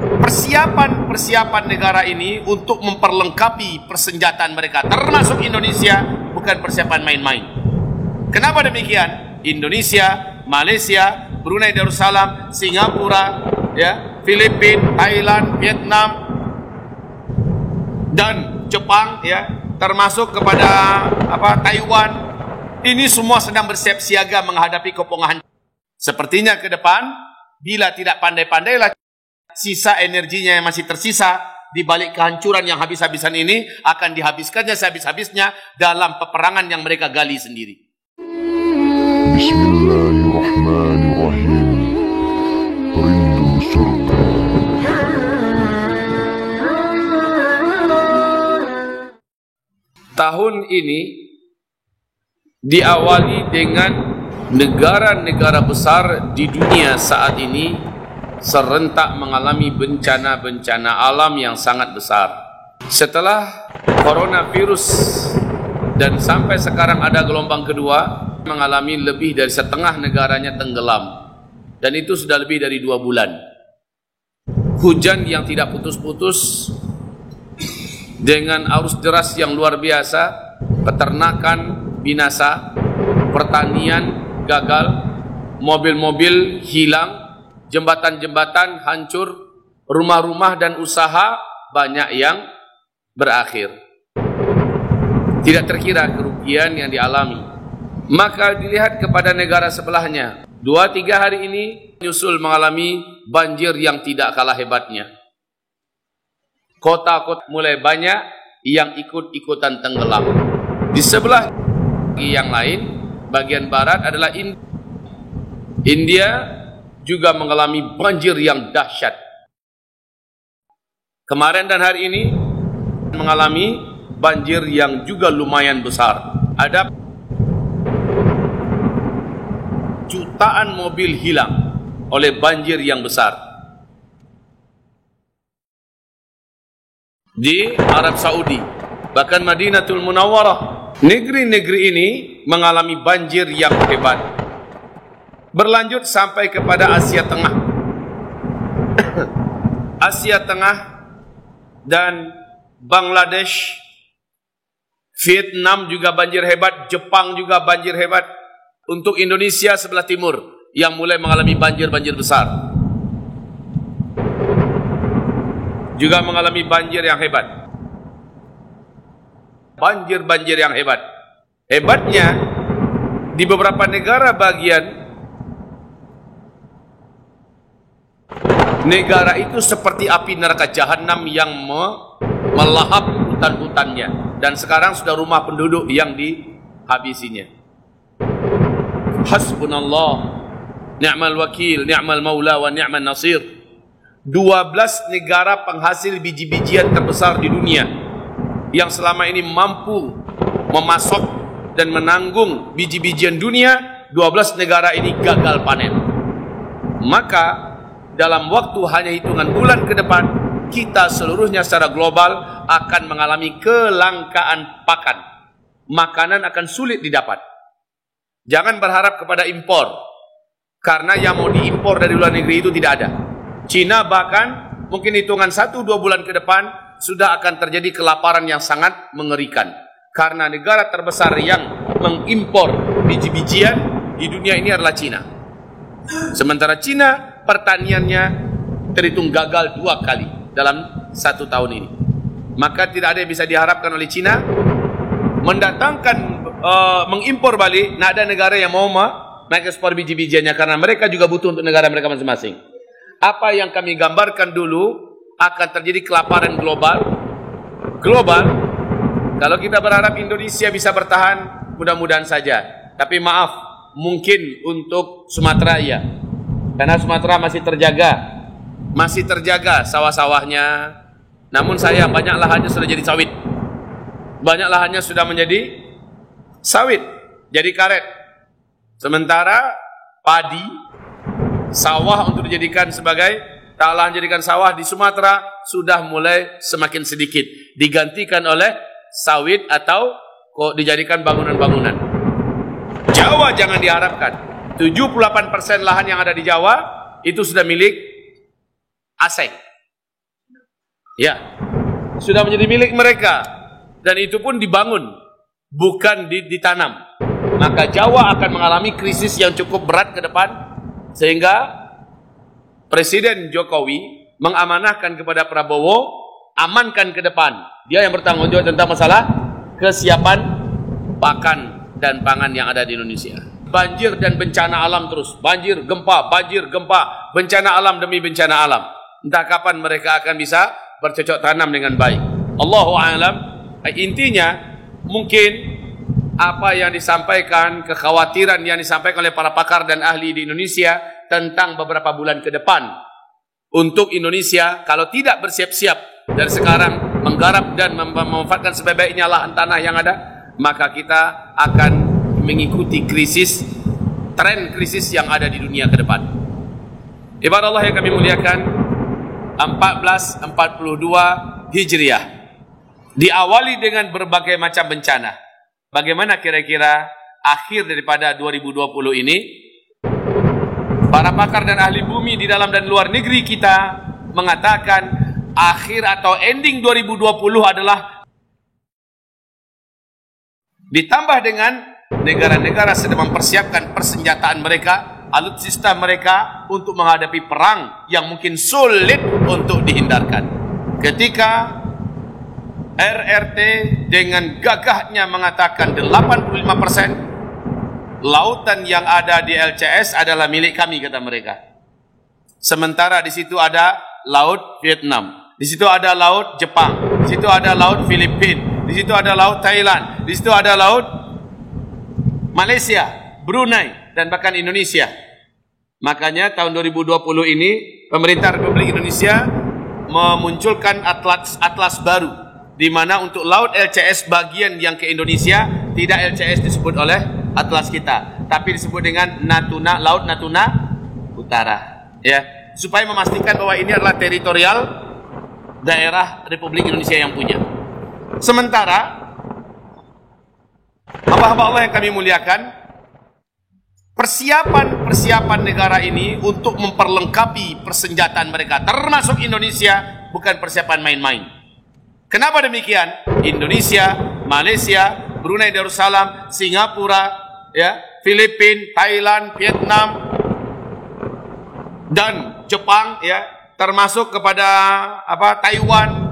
persiapan negara ini untuk memperlengkapi persenjataan mereka, termasuk Indonesia, bukan persiapan main-main. Kenapa demikian? Indonesia, Malaysia, Brunei Darussalam, Singapura, ya, Filipina, Thailand, Vietnam, dan Jepang, ya, termasuk kepada Taiwan. Ini semua sedang bersiap siaga menghadapi kepungahan. Sepertinya ke depan, bila tidak pandai-pandailah, sisa energinya yang masih tersisa di balik kehancuran yang habis-habisan ini akan dihabiskannya sehabis-habisnya dalam peperangan yang mereka gali sendiri. Bismillahirrahmanirrahim. Rindu surga. Tahun ini diawali dengan negara-negara besar di dunia saat ini serentak mengalami bencana-bencana alam yang sangat besar. Setelah coronavirus dan sampai sekarang ada gelombang kedua, mengalami lebih dari setengah negaranya tenggelam, dan itu sudah lebih dari 2 bulan. Hujan yang tidak putus-putus dengan arus deras yang luar biasa, peternakan binasa, pertanian gagal, mobil-mobil hilang, jembatan-jembatan hancur, rumah-rumah dan usaha banyak yang berakhir. Tidak terkira kerugian yang dialami. Maka dilihat kepada negara sebelahnya, 2-3 hari ini nyusul mengalami banjir yang tidak kalah hebatnya. Kota-kota mulai banyak yang ikut-ikutan tenggelam. Di sebelah yang lain, bagian barat adalah India juga mengalami banjir yang dahsyat. Kemarin dan hari ini mengalami banjir yang juga lumayan besar. Ada jutaan mobil hilang oleh banjir yang besar. Di Arab Saudi, bahkan Madinatul Munawwarah, negeri-negeri ini mengalami banjir yang hebat. Berlanjut sampai kepada Asia Tengah. Asia Tengah dan Bangladesh, Vietnam juga banjir hebat, Jepang juga banjir hebat. Untuk Indonesia sebelah timur yang mulai mengalami banjir-banjir besar, juga mengalami banjir yang hebat. Banjir-banjir yang hebat. Hebatnya, di beberapa negara bagian, negara itu seperti api neraka jahanam yang melahap hutan-hutannya, dan sekarang sudah rumah penduduk yang dihabisinya. Hasbunallah, ni'mal wakil, ni'mal maula, wa ni'mal nasir. 12 negara penghasil biji-bijian terbesar di dunia yang selama ini mampu memasok dan menanggung biji-bijian dunia, 12 negara ini gagal panen. Maka dalam waktu hanya hitungan bulan ke depan, kita seluruhnya secara global akan mengalami kelangkaan pakan. Makanan akan sulit didapat. Jangan berharap kepada impor, karena yang mau diimpor dari luar negeri itu tidak ada. Cina bahkan mungkin hitungan 1-2 bulan ke depan sudah akan terjadi kelaparan yang sangat mengerikan, karena negara terbesar yang mengimpor biji-bijian di dunia ini adalah Cina. Sementara Cina pertaniannya terhitung gagal 2 kali dalam 1 tahun ini. Maka tidak ada yang bisa diharapkan oleh Cina mendatangkan mengimpor balik. Nah, ada negara yang mau naik ekspor biji-bijiannya karena mereka juga butuh untuk negara mereka masing-masing. Apa yang kami gambarkan dulu akan terjadi kelaparan global. Kalau kita berharap Indonesia bisa bertahan, mudah-mudahan saja. Tapi maaf, mungkin untuk Sumatera ya, karena Sumatera masih terjaga sawah-sawahnya. Namun sayang, banyak lahannya sudah jadi sawit. Banyak lahannya sudah menjadi sawit, jadi karet. Sementara padi, sawah untuk dijadikan sebagai lahan jadikan sawah di Sumatera sudah mulai semakin sedikit, digantikan oleh sawit atau kok dijadikan bangunan-bangunan. Jawa jangan diharapkan. 78% lahan yang ada di Jawa itu sudah milik asing. Ya, sudah menjadi milik mereka. Dan itu pun dibangun, bukan ditanam. Maka Jawa akan mengalami krisis yang cukup berat ke depan, sehingga Presiden Jokowi mengamanahkan kepada Prabowo, amankan ke depan. Dia yang bertanggung jawab tentang masalah kesiapan pakan dan pangan yang ada di Indonesia. Banjir dan bencana alam terus. Banjir, gempa, bencana alam demi bencana alam. Entah kapan mereka akan bisa bercocok tanam dengan baik. Allahu a'lam. Intinya, mungkin apa yang disampaikan, kekhawatiran yang disampaikan oleh para pakar dan ahli di Indonesia tentang beberapa bulan ke depan untuk Indonesia, kalau tidak bersiap-siap dari sekarang menggarap dan memanfaatkan sebaik-baiknya lahan tanah yang ada, maka kita akan mengikuti tren krisis yang ada di dunia ke depan. Ibadah Allah yang kami muliakan, 1442 Hijriah diawali dengan berbagai macam bencana. Bagaimana kira-kira akhir daripada 2020 ini? Para pakar dan ahli bumi di dalam dan luar negeri kita mengatakan akhir atau ending 2020 adalah ditambah dengan negara-negara sedang mempersiapkan persenjataan mereka, alutsista mereka untuk menghadapi perang yang mungkin sulit untuk dihindarkan. Ketika RRT dengan gagahnya mengatakan 85% lautan yang ada di LCS adalah milik kami, kata mereka. Sementara di situ ada laut Vietnam, di situ ada laut Jepang, di situ ada laut Filipina, di situ ada laut Thailand, di situ ada laut Malaysia, Brunei, dan bahkan Indonesia. Makanya tahun 2020 ini pemerintah Republik Indonesia memunculkan atlas baru, di mana untuk laut LCS bagian yang ke Indonesia tidak LCS disebut oleh atlas kita, tapi disebut dengan Laut Natuna Utara, ya, supaya memastikan bahwa ini adalah teritorial daerah Republik Indonesia yang punya. Sementara hamba-hamba Allah yang kami muliakan, persiapan negara ini untuk memperlengkapi persenjataan mereka, termasuk Indonesia, bukan persiapan main-main. Kenapa demikian? Indonesia, Malaysia, Brunei Darussalam, Singapura, ya, Filipina, Thailand, Vietnam, dan Jepang, ya, termasuk kepada Taiwan.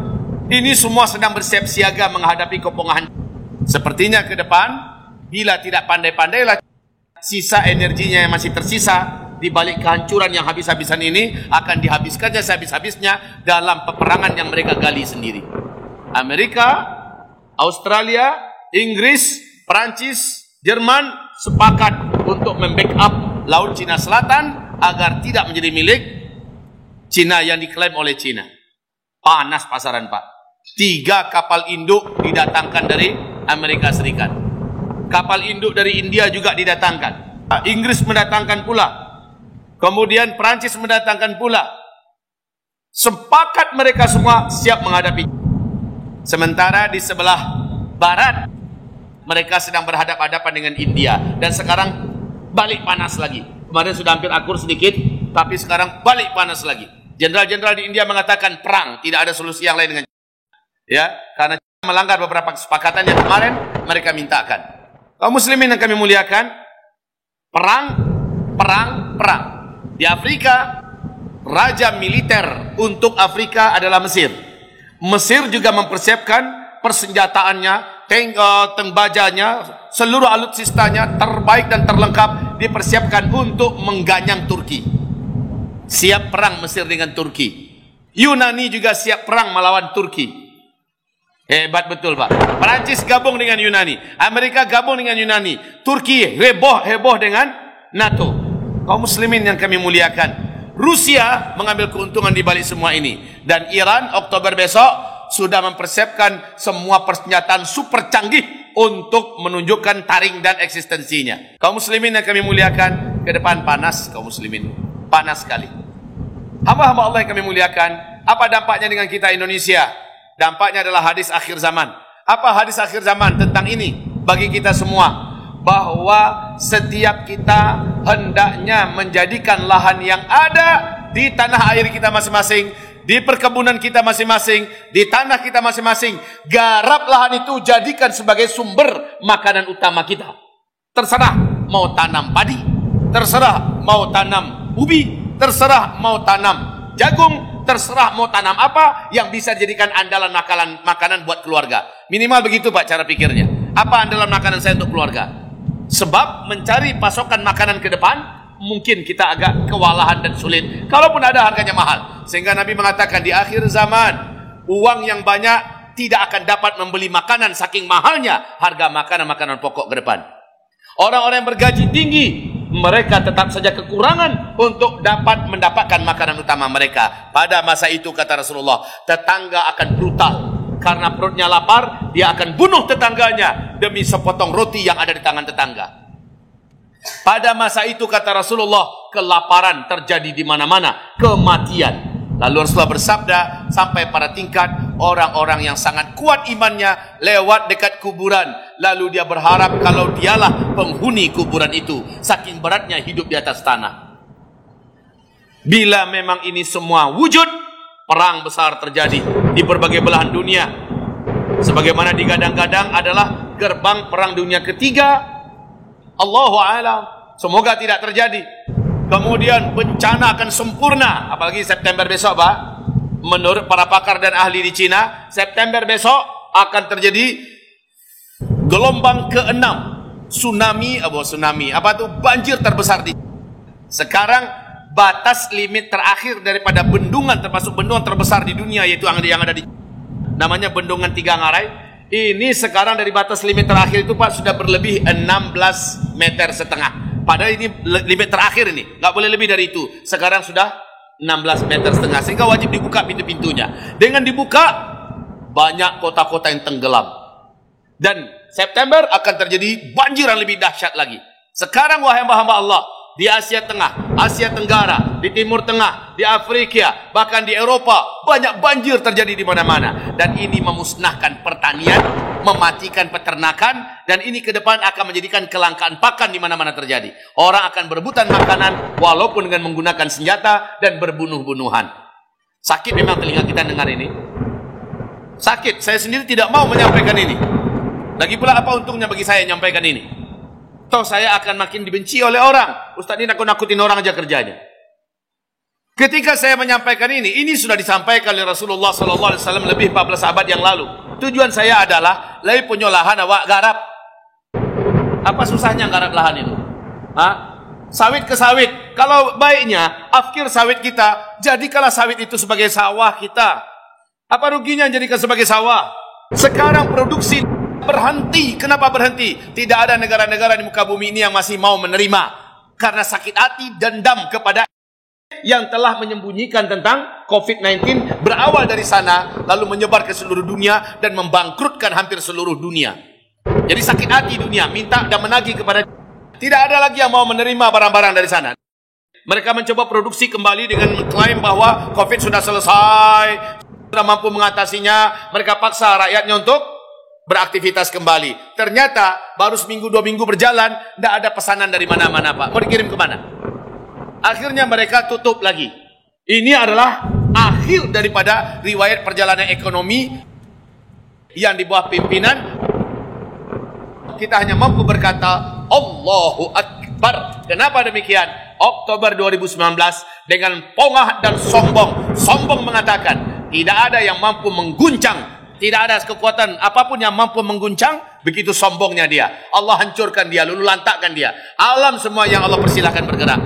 Ini semua sedang bersiap siaga menghadapi kepungahan. Sepertinya ke depan, bila tidak pandai-pandailah, sisa energinya yang masih tersisa di balik kehancuran yang habis-habisan ini akan dihabiskannya sehabis-habisnya dalam peperangan yang mereka gali sendiri. Amerika, Australia, Inggris, Perancis, Jerman sepakat untuk membackup Laut Cina Selatan agar tidak menjadi milik Cina yang diklaim oleh Cina. Panas pasaran, Pak. 3 kapal induk didatangkan dari Amerika Serikat. Kapal induk dari India juga didatangkan. Inggris mendatangkan pula. Kemudian Perancis mendatangkan pula. Sepakat mereka semua siap menghadapi. Sementara di sebelah barat mereka sedang berhadapan-hadapan dengan India, dan sekarang balik panas lagi. Kemarin sudah hampir akur sedikit, tapi sekarang balik panas lagi. Jenderal-jenderal di India mengatakan perang, tidak ada solusi yang lain dengan ya, karena melanggar beberapa kesepakatan yang kemarin mereka mintakan. Kaum muslimin yang kami muliakan, perang. Di Afrika, raja militer untuk Afrika adalah Mesir. Mesir juga mempersiapkan persenjataannya, tank bajanya, seluruh alutsistanya terbaik dan terlengkap dipersiapkan untuk mengganyang Turki. Siap perang Mesir dengan Turki. Yunani juga siap perang melawan Turki. Hebat betul, Pak. Perancis gabung dengan Yunani, Amerika gabung dengan Yunani, Turki heboh dengan NATO. Kaum muslimin yang kami muliakan, Rusia mengambil keuntungan di balik semua ini, dan Iran Oktober besok sudah mempersiapkan semua persenjataan super canggih untuk menunjukkan taring dan eksistensinya. Kaum muslimin yang kami muliakan, ke depan panas, kaum muslimin, panas sekali. Hamba-hamba Allah yang kami muliakan, apa dampaknya dengan kita Indonesia? Dampaknya adalah hadis akhir zaman. Apa hadis akhir zaman tentang ini bagi kita semua? Bahwa setiap kita hendaknya menjadikan lahan yang ada di tanah air kita masing-masing di perkebunan kita masing-masing, di tanah kita masing-masing. Garap lahan itu, jadikan sebagai sumber makanan utama kita. Terserah mau tanam padi, terserah mau tanam ubi, terserah mau tanam jagung, terserah mau tanam apa yang bisa dijadikan andalan makanan buat keluarga. Minimal begitu Pak cara pikirnya. Apa andalan makanan saya untuk keluarga? Sebab mencari pasokan makanan ke depan mungkin kita agak kewalahan dan sulit. Kalaupun ada, harganya mahal. Sehingga Nabi mengatakan di akhir zaman, uang yang banyak tidak akan dapat membeli makanan saking mahalnya harga makanan-makanan pokok ke depan. Orang-orang yang bergaji tinggi, mereka tetap saja kekurangan untuk dapat mendapatkan makanan utama mereka. Pada masa itu kata Rasulullah, tetangga akan brutal. Karena perutnya lapar, dia akan bunuh tetangganya demi sepotong roti yang ada di tangan tetangga. Pada masa itu kata Rasulullah, kelaparan terjadi di mana-mana, kematian. Lalu Rasulullah bersabda sampai pada tingkat orang-orang yang sangat kuat imannya lewat dekat kuburan, lalu dia berharap kalau dialah penghuni kuburan itu, saking beratnya hidup di atas tanah. Bila memang ini semua wujud, perang besar terjadi di berbagai belahan dunia, sebagaimana digadang-gadang adalah gerbang perang dunia ketiga. Allahu a'lam, semoga tidak terjadi. Kemudian bencana akan sempurna, apalagi September besok Pak. Menurut para pakar dan ahli di Cina, September besok akan terjadi gelombang ke-6 tsunami, banjir terbesar di. Sekarang batas limit terakhir daripada bendungan, termasuk bendungan terbesar di dunia, yaitu yang ada di, namanya bendungan Tiga Ngarai. Ini sekarang dari batas limit terakhir itu Pak sudah berlebih 16,5 meter. Padahal ini limit terakhir ini, nggak boleh lebih dari itu. Sekarang sudah 16,5 meter, sehingga wajib dibuka pintu-pintunya. Dengan dibuka, banyak kota-kota yang tenggelam. Dan September akan terjadi banjir yang lebih dahsyat lagi. Sekarang wahai hamba-hamba Allah, di Asia Tengah, Asia Tenggara, di Timur Tengah, di Afrika, bahkan di Eropa, banyak banjir terjadi di mana-mana. Dan ini memusnahkan pertanian, mematikan peternakan, dan ini ke depan akan menjadikan kelangkaan pakan di mana-mana terjadi. Orang akan berebutan makanan, walaupun dengan menggunakan senjata dan berbunuh-bunuhan. Sakit memang telinga kita dengar ini. Sakit, saya sendiri tidak mau menyampaikan ini. Lagi pula apa untungnya bagi saya menyampaikan ini? Toh saya akan makin dibenci oleh orang. Ustaz ini nakut-nakutin orang aja kerjanya. Ketika saya menyampaikan ini sudah disampaikan oleh Rasulullah SAW lebih 14 abad yang lalu. Tujuan saya adalah lebih punya lahan awak garap. Apa susahnya garap lahan itu? Sawit ke sawit. Kalau baiknya afkir sawit kita, jadikanlah sawit itu sebagai sawah kita. Apa ruginya jadikan sebagai sawah? Sekarang produksi berhenti. Kenapa berhenti? Tidak ada negara-negara di muka bumi ini yang masih mau menerima. Karena sakit hati, dendam kepada yang telah menyembunyikan tentang COVID-19, berawal dari sana, lalu menyebar ke seluruh dunia dan membangkrutkan hampir seluruh dunia. Jadi sakit hati dunia, minta dan menagih kepada. Tidak ada lagi yang mau menerima barang-barang dari sana. Mereka mencoba produksi kembali dengan mengklaim bahwa COVID sudah selesai, sudah mampu mengatasinya. Mereka paksa rakyatnya untuk beraktivitas kembali. Ternyata baru seminggu 2 minggu berjalan, tidak ada pesanan dari mana-mana Pak. Mau dikirim kemana? Akhirnya mereka tutup lagi. Ini adalah akhir daripada riwayat perjalanan ekonomi yang di bawah pimpinan. Kita hanya mampu berkata Allahu Akbar. Kenapa demikian? Oktober 2019 dengan pongah dan sombong mengatakan tidak ada yang mampu mengguncang. Tidak ada kekuatan apapun yang mampu mengguncang. Begitu sombongnya dia. Allah hancurkan dia, lalu lantakkan dia. Alam semua yang Allah persilahkan bergerak.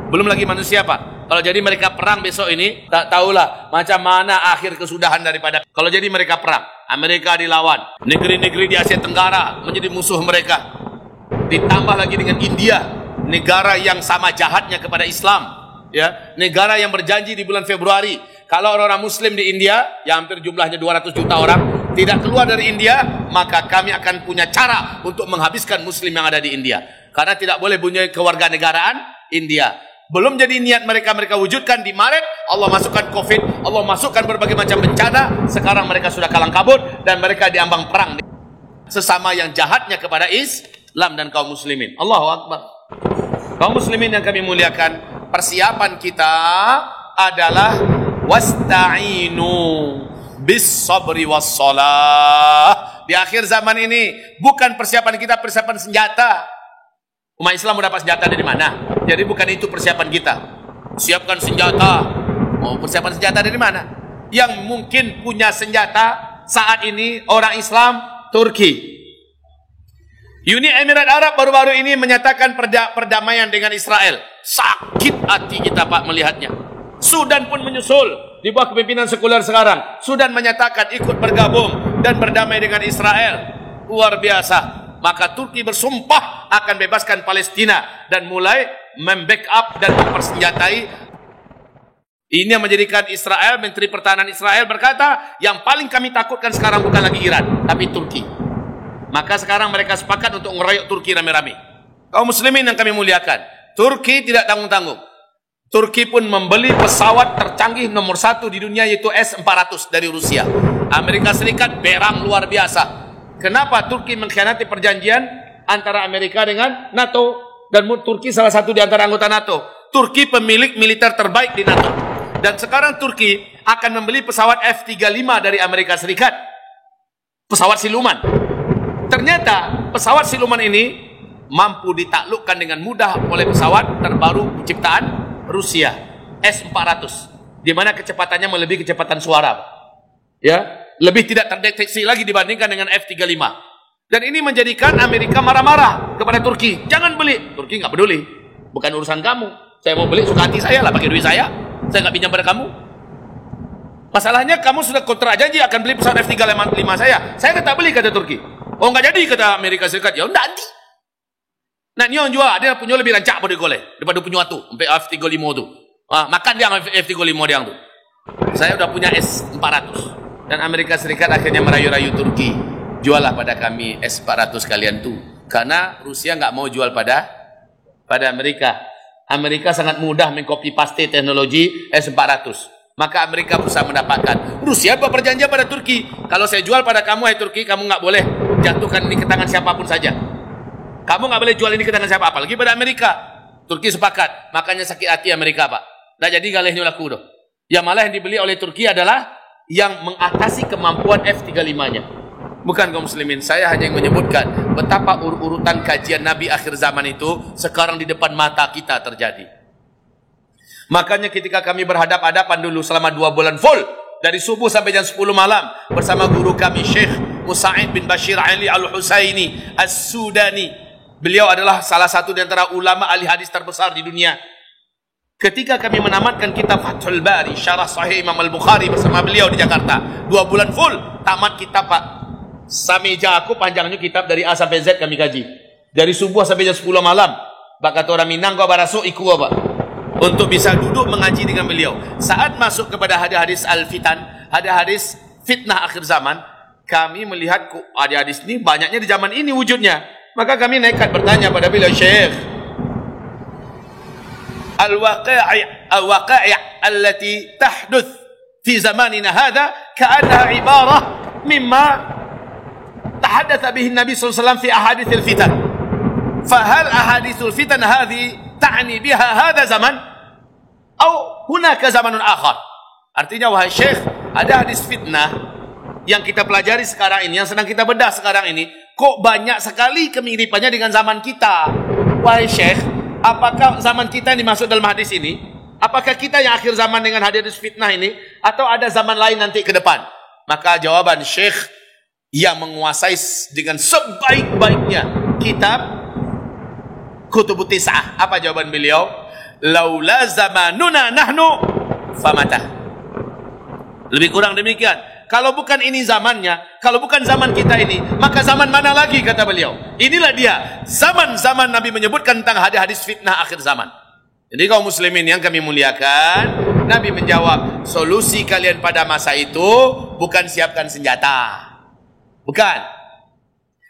Belum lagi manusia Pak. Kalau jadi mereka perang besok ini, tak tahulah macam mana akhir kesudahan daripada. Kalau jadi mereka perang, Amerika dilawan, negeri-negeri di Asia Tenggara menjadi musuh mereka. Ditambah lagi dengan India, negara yang sama jahatnya kepada Islam. Ya, negara yang berjanji di bulan Februari, kalau orang-orang Muslim di India, yang hampir jumlahnya 200 juta orang, tidak keluar dari India, maka kami akan punya cara untuk menghabiskan Muslim yang ada di India. Karena tidak boleh punya kewarganegaraan India. Belum jadi niat mereka wujudkan di Maret, Allah masukkan COVID, Allah masukkan berbagai macam bencana. Sekarang mereka sudah kalang kabut dan mereka diambang perang sesama yang jahatnya kepada Islam dan kaum muslimin. Allahu Akbar. Kaum muslimin yang kami muliakan, persiapan kita adalah wasta'inu bis sabri was salah. Di akhir zaman ini bukan persiapan kita persiapan senjata. Umat Islam mendapat senjata dari mana? Jadi bukan itu persiapan kita. Siapkan senjata. Mau persiapan senjata dari mana? Yang mungkin punya senjata saat ini orang Islam Turki. Uni Emirat Arab baru-baru ini menyatakan perdamaian dengan Israel. Sakit hati kita Pak melihatnya. Sudan pun menyusul di bawah kepimpinan sekuler sekarang. Sudan menyatakan ikut bergabung dan berdamai dengan Israel. Luar biasa. Maka Turki bersumpah akan bebaskan Palestina dan mulai membackup dan mempersenjatai. Ini yang menjadikan Israel, Menteri Pertahanan Israel berkata, yang paling kami takutkan sekarang bukan lagi Iran, tapi Turki. Maka sekarang mereka sepakat untuk ngeroyok Turki rame-rame. Kaum muslimin yang kami muliakan, Turki tidak tanggung-tanggung. Turki pun membeli pesawat tercanggih nomor 1 di dunia, yaitu S-400 dari Rusia. Amerika Serikat berang luar biasa. Kenapa Turki mengkhianati perjanjian antara Amerika dengan NATO? Dan Turki salah satu di antara anggota NATO. Turki pemilik militer terbaik di NATO. Dan sekarang Turki akan membeli pesawat F-35 dari Amerika Serikat. Pesawat siluman. Ternyata pesawat siluman ini mampu ditaklukkan dengan mudah oleh pesawat terbaru ciptaan Rusia, S-400, di mana kecepatannya melebihi kecepatan suara. Ya, lebih tidak terdeteksi lagi dibandingkan dengan F-35. Dan ini menjadikan Amerika marah-marah kepada Turki. Jangan beli. Turki nggak peduli. Bukan urusan kamu. Saya mau beli suka hati saya lah, pakai duit saya. Saya nggak pinjam pada kamu. Masalahnya kamu sudah kontrak janji akan beli pesawat F-35 saya. Saya tak beli, kata Turki. Oh nggak jadi, kata Amerika Serikat. Ya udah nanti. Nah ini orang jual, dia punya lebih rancak pada goleh daripada punya tu, sampai F-35 tu. Makan dia F-35 dia tu. Saya udah punya S-400. Dan Amerika Serikat akhirnya merayu-rayu Turki. Jualah pada kami S-400 kalian tu. Karena Rusia nggak mau jual pada Amerika. Amerika sangat mudah mengcopy paste teknologi S-400. Maka Amerika berusaha mendapatkan. Rusia buat perjanjian pada Turki. Kalau saya jual pada kamu, hai Turki, kamu nggak boleh jatuhkan ini ke tangan siapapun saja. Kamu nggak boleh jual ini ke tangan siapa, apalagi pada Amerika. Turki sepakat. Makanya sakit hati Amerika, Pak. Nah jadi galehnya laku doh. Yang malah yang dibeli oleh Turki adalah yang mengatasi kemampuan F-35-nya. Bukan kaum muslimin, saya hanya yang menyebutkan betapa urutan kajian Nabi akhir zaman itu sekarang di depan mata kita terjadi. Makanya ketika kami berhadap-hadapan dulu selama 2 bulan full, dari subuh sampai jam 10 malam bersama guru kami Syekh Musa'id bin Bashir Ali Al-Husaini As-Sudani. Beliau adalah salah satu di antara ulama ahli hadis terbesar di dunia. Ketika kami menamatkan kitab Fathul Bari, Syarah Sahih Imam Al-Bukhari bersama beliau di Jakarta, 2 bulan full tamat kitab, Pak. Sameja aku panjangnya kitab dari A sampai Z kami kaji. Dari subuh sampai jam 10 malam. Pak kata orang Minang kau barasuk iku apa? Untuk bisa duduk mengaji dengan beliau. Saat masuk kepada hadis al-fitan, hadis fitnah akhir zaman, kami melihat hadis ini banyaknya di zaman ini wujudnya. Maka kami nekat bertanya pada beliau, Syekh, al-waqai' allati tahduth fi zamanina hadha ka'annaha ibarah mimma tahaddatha bihi Nabi sallallahu alaihi wasallam fi ahadithil fitan. Fahal ahadithul fitan hadhi ta'ni biha hadha zaman atau hunaka zamanun akhar? Artinya wahai Syekh, ada hadis fitnah yang kita pelajari sekarang ini, yang sedang kita bedah sekarang ini, kok banyak sekali kemiripannya dengan zaman kita. Wahai Syekh, apakah zaman kita yang dimaksud dalam hadis ini? Apakah kita yang akhir zaman dengan hadis fitnah ini, atau ada zaman lain nanti ke depan? Maka jawaban Syekh yang menguasai dengan sebaik-baiknya kitab Kutubut Tis'ah. Apa jawaban beliau? Laula zamanuna nahnu famata. Lebih kurang demikian. Kalau bukan ini zamannya, kalau bukan zaman kita ini, maka zaman mana lagi, kata beliau. Inilah dia zaman-zaman Nabi menyebutkan tentang hadis-hadis fitnah akhir zaman. Jadi kaum muslimin yang kami muliakan, Nabi menjawab, solusi kalian pada masa itu bukan siapkan senjata. Bukan.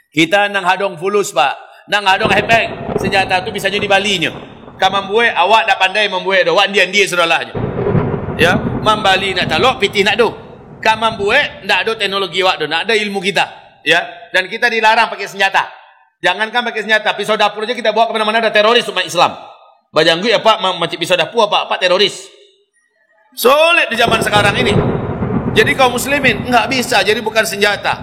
Kita nang hadong fulus, Pak. Nang hadong hepeng. Senjata itu bisa jadi balinya. Kamambue awak dak pandai membuat dah. Wak dia sudahlah. Ya, mambali nak talok, pitih nak do. Kamambue ndak ada teknologi wak do, nak ada ilmu kita. Ya, dan kita dilarang pakai senjata. Jangankan pakai senjata, pisau dapur aja kita bawa ke mana-mana ada teroris umat Islam. Bajanggu ya Pak, macam pisau dapur apa teroris. Sulit di zaman sekarang ini. Jadi kaum muslimin enggak bisa, jadi bukan senjata.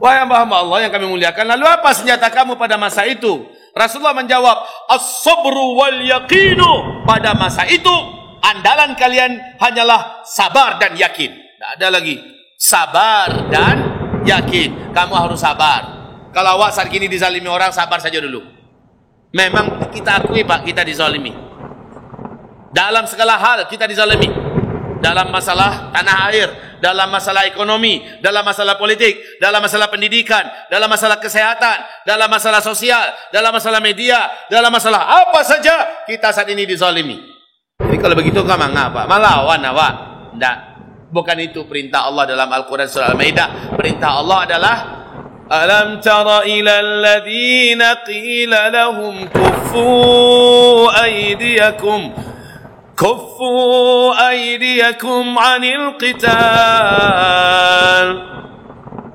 Wahai hamba-hamba Allah yang kami muliakan, lalu apa senjata kamu pada masa itu? Rasulullah menjawab, as-sabru wal yaqinu. Pada masa itu andalan kalian hanyalah sabar dan yakin. Tidak ada lagi. Sabar dan yakin. Kamu harus sabar. Kalau awak saat ini dizalimi orang, sabar saja dulu. Memang kita akui Pak, kita dizalimi. Dalam segala hal kita dizalimi. Dalam masalah tanah air, dalam masalah ekonomi, dalam masalah politik, dalam masalah pendidikan, dalam masalah kesehatan, dalam masalah sosial, dalam masalah media, dalam masalah apa saja kita saat ini dizalimi. Jadi kalau begitu kamu ngapa? Melawan awak? Tidak. Bukan itu perintah Allah dalam Al-Quran surah Al-Maidah. Perintah Allah adalah Alam tara ila alladhina qila lahum kuffu aydiyakum كفوا أيديكم عن القتال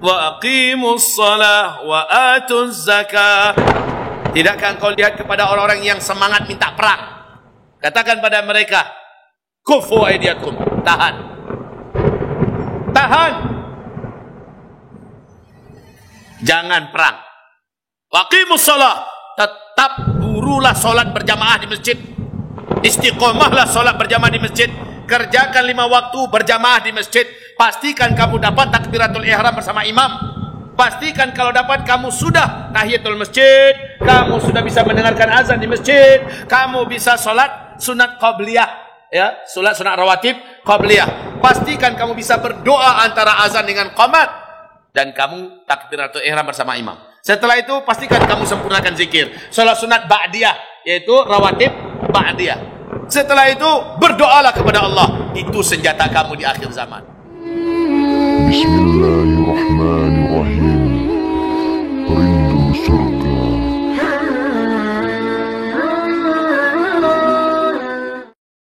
وأقيموا الصلاة وآتوا الزكاة. Tidakkah engkau lihat kepada orang-orang yang semangat minta perang? Katakan pada mereka, kufu aydiyakum, tahan. Tahan. Jangan perang. Waqimus shalah, tetap burulah solat berjamaah di masjid. Istiqomahlah solat berjamaah di masjid. Kerjakan 5 waktu berjamaah di masjid. Pastikan kamu dapat takbiratul ihram bersama imam. Pastikan kalau dapat kamu sudah tahiyatul masjid, kamu sudah bisa mendengarkan azan di masjid, kamu bisa solat sunat qabliyah, ya, solat sunat rawatib qabliyah. Pastikan kamu bisa berdoa antara azan dengan qamat, dan kamu takbiratul ihram bersama imam. Setelah itu pastikan kamu sempurnakan zikir. Solat sunat ba'diyah, yaitu rawatib ba'diyah. Setelah itu berdoalah kepada Allah. Itu senjata kamu di akhir zaman. Bismillahirrahmanirrahim. Rindu surga.